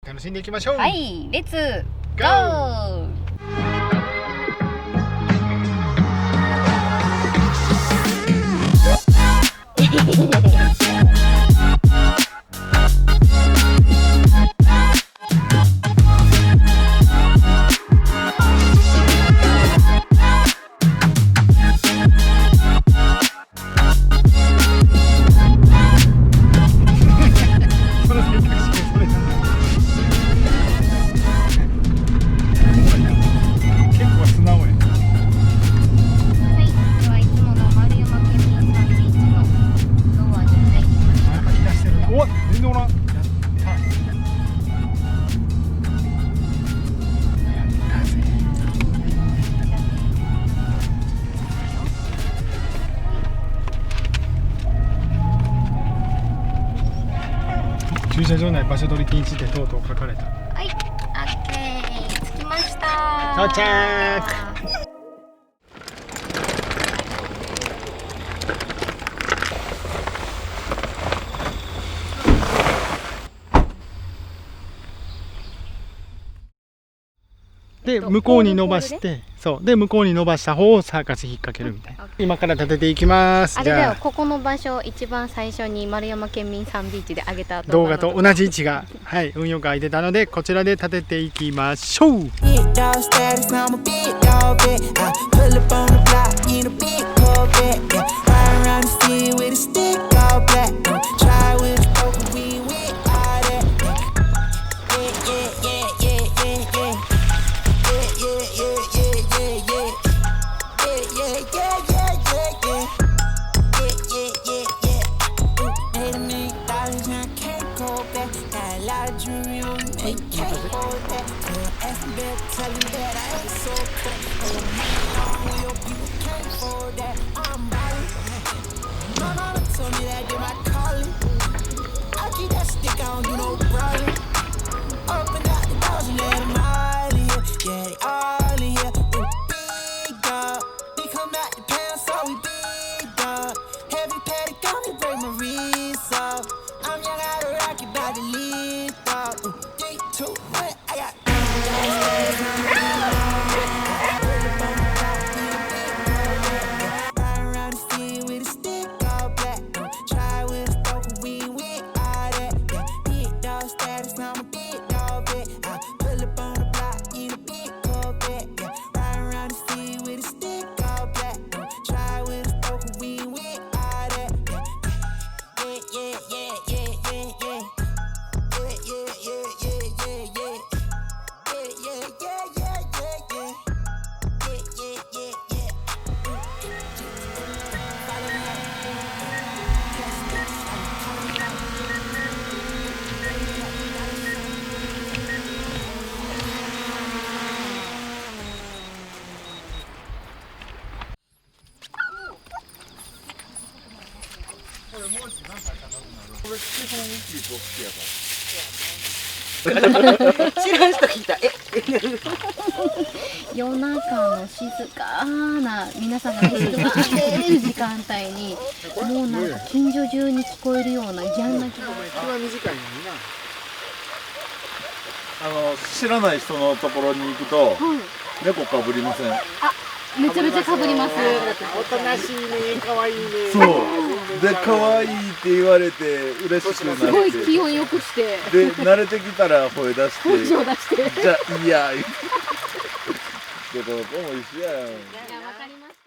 楽しんでいきましょう。はい、レッツゴー。駐車場内場所取り禁止ってとうとう書かれた。はい、オッケー、着きました。到着。で向こうに伸ばして、そうで向こうに伸ばした方をサーカス引っ掛けるみたいな。今から立てていきます。あれだよ、ここの場所一番最初に丸山県民サンビーチで上げた動画と同じ位置がはい運よく空いてたので、こちらで立てていきましょう。知らん人聞いた。夜中の静かな皆さんがね、人が出る時間帯にもうなんか近所中に聞こえるようなギャン鳴きが。知らない人のところに行くと、猫かぶりません？あ、めちゃめちゃかぶります。おとなしいね、可愛いね。そうで可愛いって言われて嬉しくなって、すごい気温良くして、で慣れてきたら声出して、声を出して、じゃあいいや。どこも一緒やん。いや、わかりました。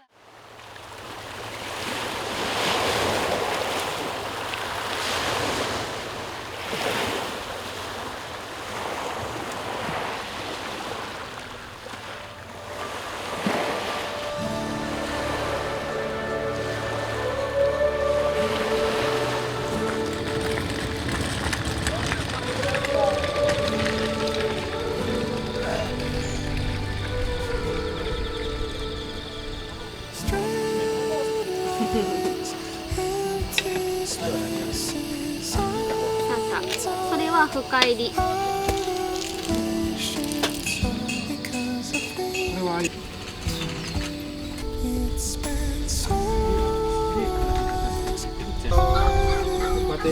それは深入り。これは待って、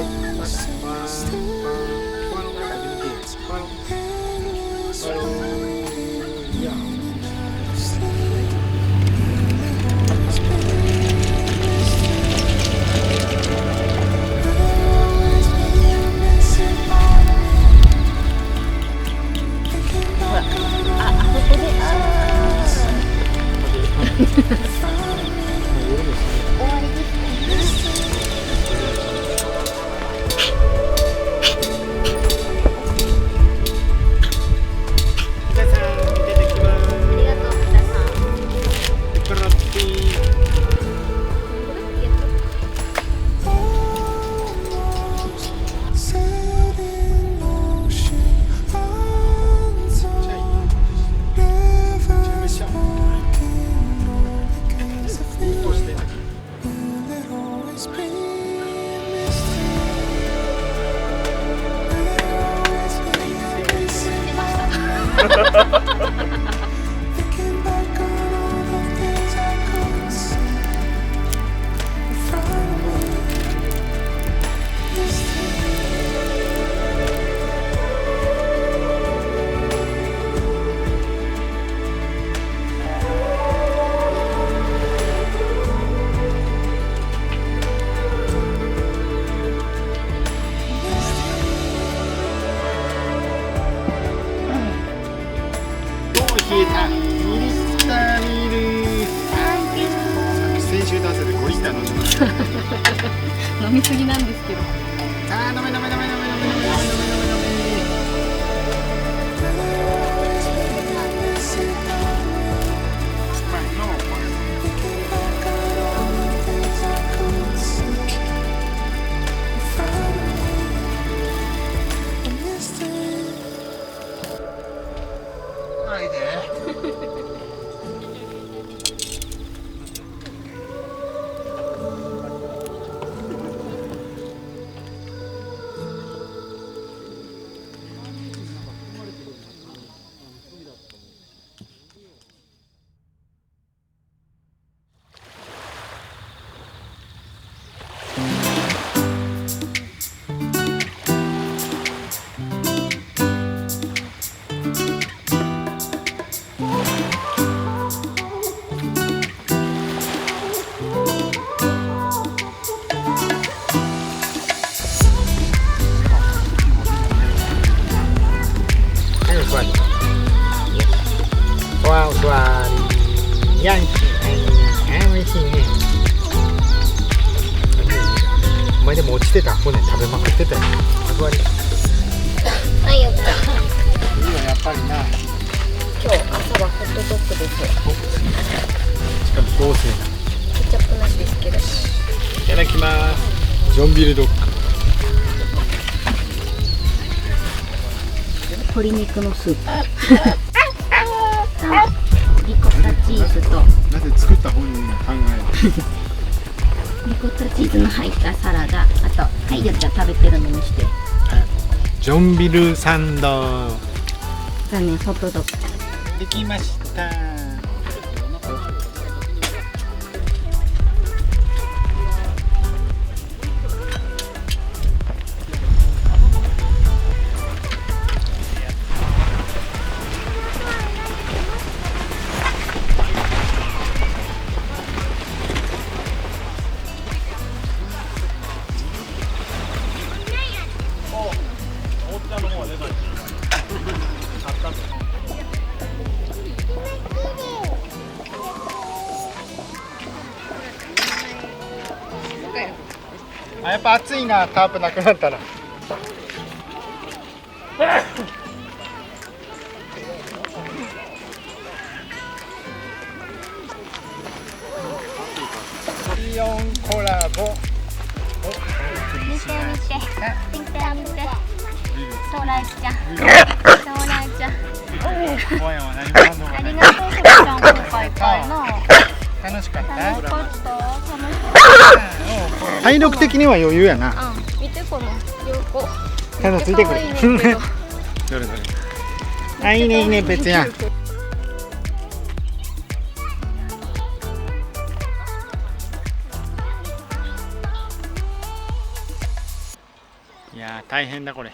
冷えた2リッタービール。先週と合わせて5リッター飲んでます。飲みすぎなんですけど。あー、飲め。ヤンキー、美味しいね。お前でも落ちてた骨食べまくってたよ。役割。はい、よかった。いいよ、やっぱりな。今日朝はホットドッグです。しかも合成な。ケチャップなしですけど。いただきます。ジョンビルドッグ。鶏肉のスープ。リコッタチーズとなぜ作った本人が考えるリコッタチーズの入ったサラダ、あとはいよっちゃん食べてるのにして、ジョンビルサンド残念ホットドッグできました。あ、やっぱ暑いな、タープなくなったら。イオンコラボ。見てソーライちゃん、今夜は何も飲んありがとうふみちゃん、今回会の楽しかった。楽しかった。体力的には余裕やな。見てこの横。ただついてくる。どれどれ。あ、いいねいいね、別やん。いやー、大変だこれ。